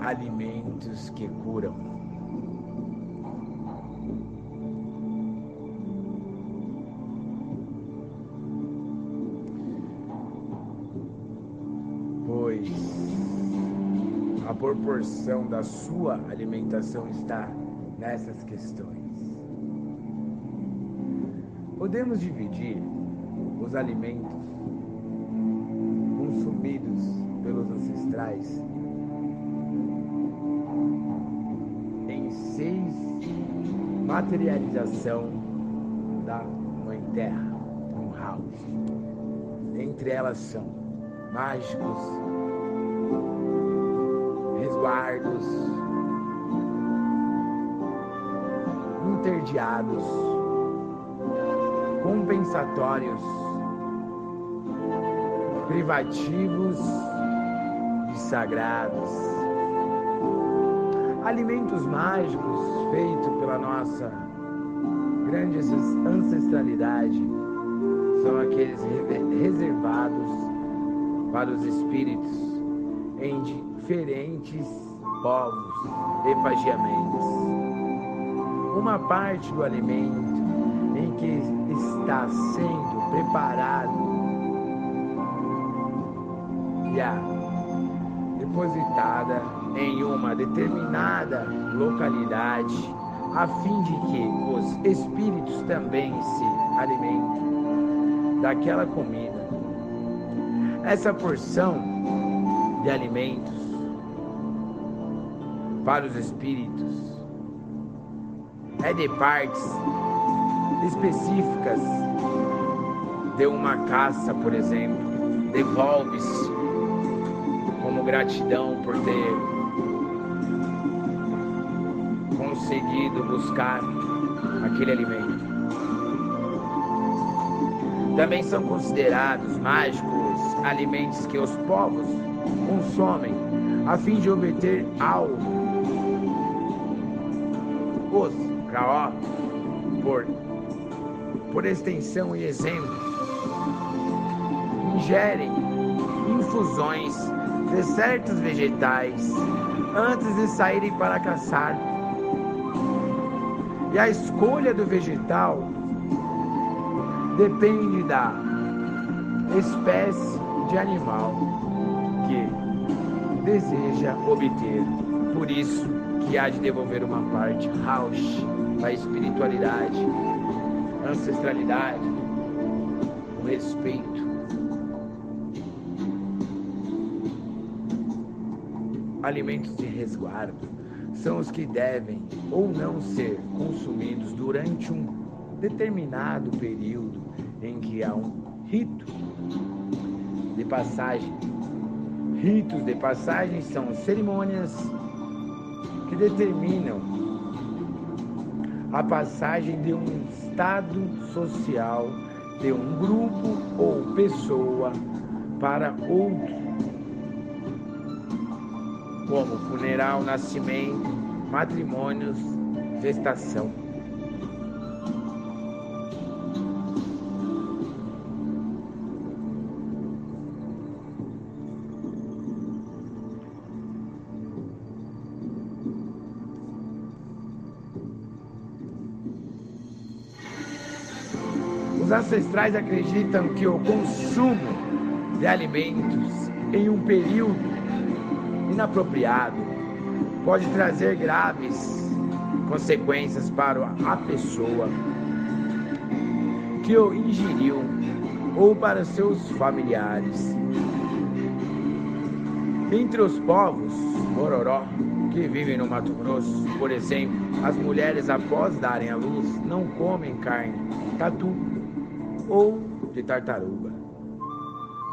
alimentos que curam. Pois a proporção da sua alimentação está nessas questões. Podemos dividir os alimentos consumidos pelos ancestrais em 6 materialização da Mãe Terra, um house. Entre elas são mágicos, resguardos, interdiados, compensatórios, privativos e sagrados. Alimentos mágicos feitos pela nossa grande ancestralidade são aqueles reservados para os espíritos em diferentes povos e pagiamentos. Uma parte do alimento em que está sendo preparado e depositada em uma determinada localidade, a fim de que os espíritos também se alimentem daquela comida. Essa porção de alimentos para os espíritos é de partes específicas de uma caça, por exemplo, devolve-se como gratidão por ter conseguido buscar aquele alimento. Também são considerados mágicos alimentos que os povos consomem a fim de obter algo. Os Kraó, por extensão e exemplo, ingerem infusões de certos vegetais antes de saírem para caçar. E a escolha do vegetal depende da espécie de animal que deseja obter. Por isso que há de devolver uma parte Rausch para a espiritualidade, ancestralidade, o respeito. Alimentos de resguardo são os que devem ou não ser consumidos durante um determinado período em que há um rito de passagem. Ritos de passagem são cerimônias que determinam a passagem de um estado social de um grupo ou pessoa para outro, como funeral, nascimento, matrimônios, gestação. Os ancestrais acreditam que o consumo de alimentos em um período inapropriado pode trazer graves consequências para a pessoa que o ingeriu ou para seus familiares. Entre os povos Mororó que vivem no Mato Grosso, por exemplo, as mulheres após darem à luz não comem carne de tatu ou de tartaruga,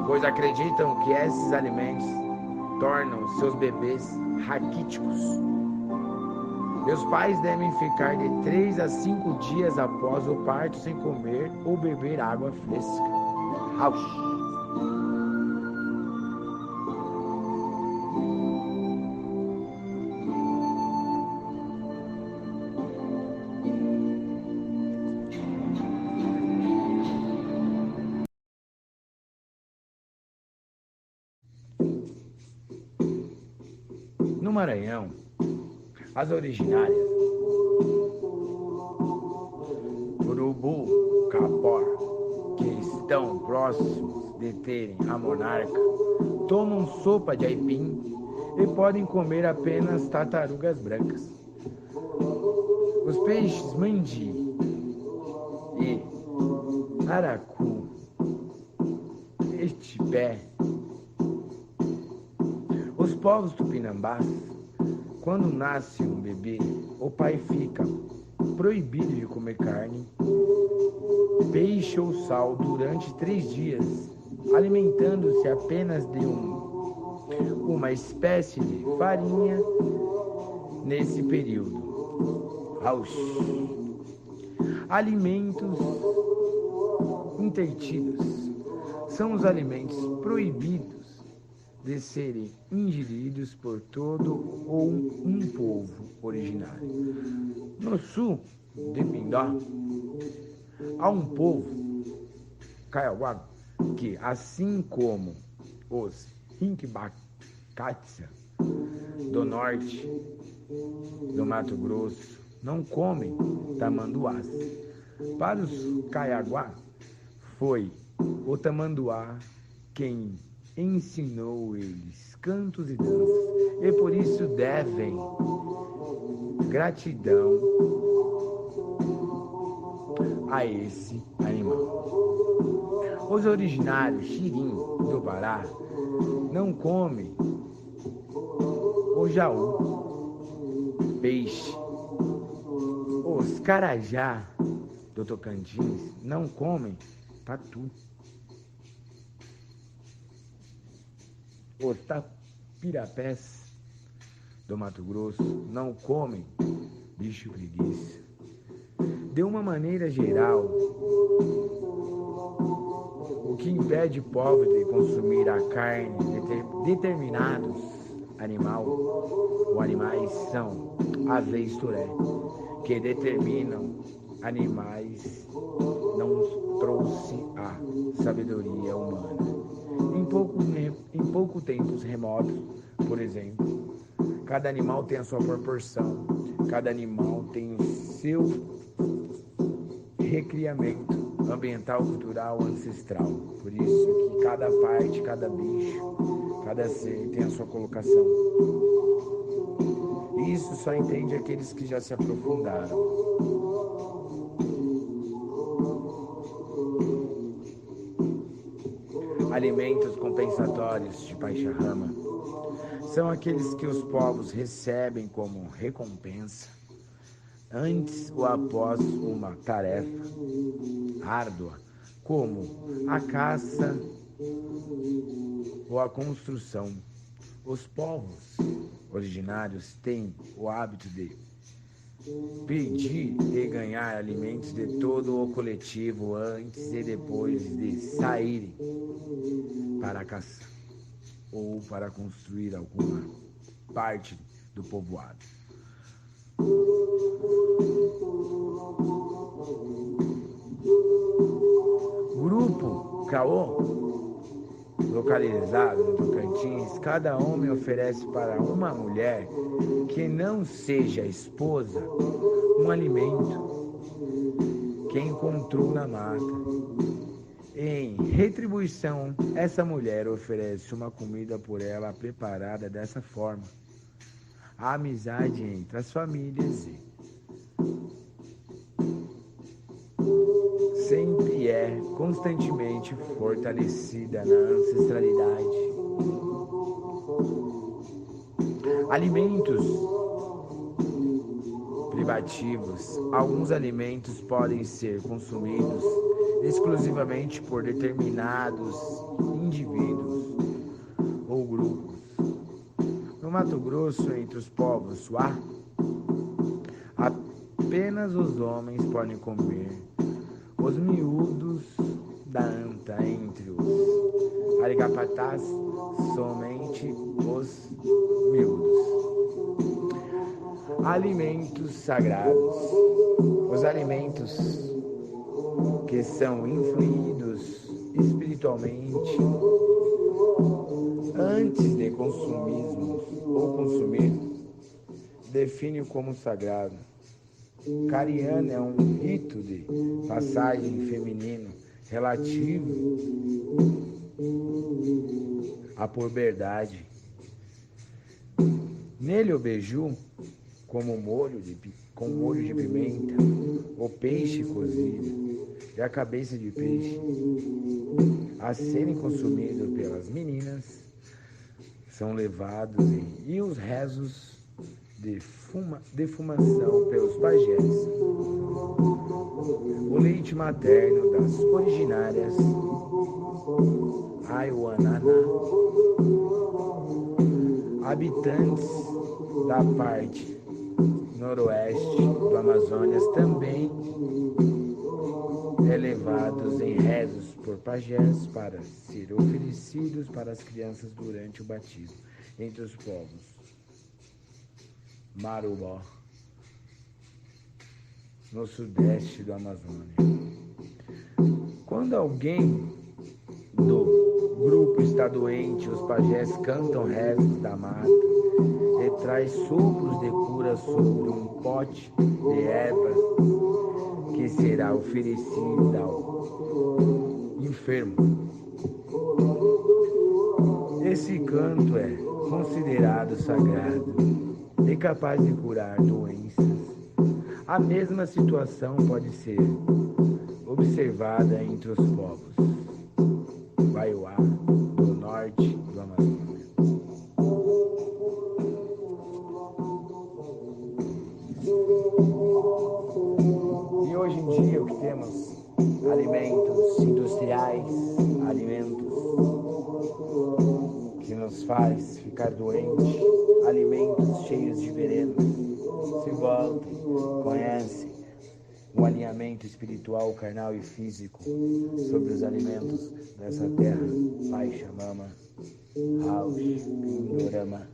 pois acreditam que esses alimentos tornam seus bebês raquíticos. Meus pais devem ficar de 3 a 5 dias após o parto sem comer ou beber água fresca. Rausch. No Maranhão, as originárias Urubu, Capó, que estão próximos de terem a monarca, tomam sopa de aipim e podem comer apenas tartarugas brancas. Os peixes mandi e aracu, estipé. Os povos tupinambás, quando nasce um bebê, o pai fica proibido de comer carne, peixe ou sal durante 3 dias, alimentando-se apenas de uma espécie de farinha nesse período. Alimentos intertidos são os alimentos proibidos de serem ingeridos por todo ou um povo originário. No sul de Pindó, há um povo, Kaiowá, que, assim como os Hinkbakatsa do norte do Mato Grosso, não comem tamanduás. Para os Kaiowá, foi o tamanduá quem ensinou eles cantos e danças, e por isso devem gratidão a esse animal. Os originários Xirim do Pará não comem o jaú, peixe. Os Carajá do Tocantins não comem tatu. Os Tapirapés do Mato Grosso não comem bicho preguiça. De uma maneira geral, o que impede o povo de consumir a carne de determinados animais são as leis Toré, que determinam animais, não trouxe a sabedoria humana. Em pouco tempos remotos, por exemplo, cada animal tem a sua proporção, cada animal tem o seu recriamento ambiental, cultural, ancestral. Por isso que cada parte, cada bicho, cada ser tem a sua colocação. Isso só entende aqueles que já se aprofundaram. Alimentos compensatórios de Pachamama são aqueles que os povos recebem como recompensa antes ou após uma tarefa árdua, como a caça ou a construção. Os povos originários têm o hábito de pedir e ganhar alimentos de todo o coletivo antes e depois de saírem para caçar ou para construir alguma parte do povoado. Grupo Caô, localizado no Tocantins, cada homem oferece para uma mulher que não seja esposa um alimento que encontrou na mata. Em retribuição, essa mulher oferece uma comida por ela preparada dessa forma. A amizade entre as famílias sempre é constantemente fortalecida na ancestralidade. Alimentos privativos. Alguns alimentos podem ser consumidos exclusivamente por determinados indivíduos ou grupos. No Mato Grosso, entre os povos Suá, apenas os homens podem comer os miúdos da anta, entre os arigapatás, somente os miúdos. Alimentos sagrados. Os alimentos que são influídos espiritualmente antes de consumismos ou consumir, define-o como sagrado. Cariana é um rito de passagem feminino relativo à puberdade. Nele o beiju, com molho de pimenta, o peixe cozido e a cabeça de peixe, a serem consumidos pelas meninas, são levados e os rezos de defumação pelos pajés. O leite materno das originárias Aiuananá, habitantes da parte noroeste do Amazonas, também elevados em rezos por pajés para ser oferecidos para as crianças durante o batismo entre os povos Marubó, no sudeste do Amazonas. Quando alguém do grupo está doente, os pajés cantam rezos da mata e traz sopros de cura sobre um pote de erva que será oferecido ao enfermo. Esse canto é considerado sagrado e capaz de curar doenças. A mesma situação pode ser observada entre os povos Baiuá, do norte do Amazonas. E hoje em dia o que temos? Alimentos industriais, alimentos que nos faz ficar doente, alimentos cheios de veneno. Se voltem, conhece o alinhamento espiritual, carnal e físico sobre os alimentos dessa terra. Pai Chamama, Raush, Pindorama,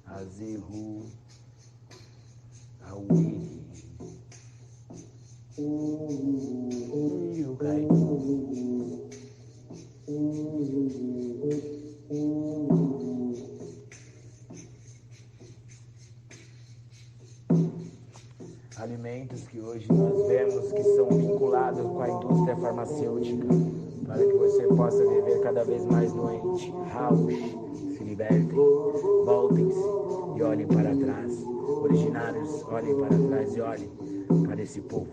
Azihu, Awiri, Yukai. Alimentos que hoje nós vemos que são vinculados com a indústria farmacêutica, para que você possa viver cada vez mais doente. Raush, se libertem, voltem-se e olhem para trás. Originários, olhem para trás e olhem para esse povo.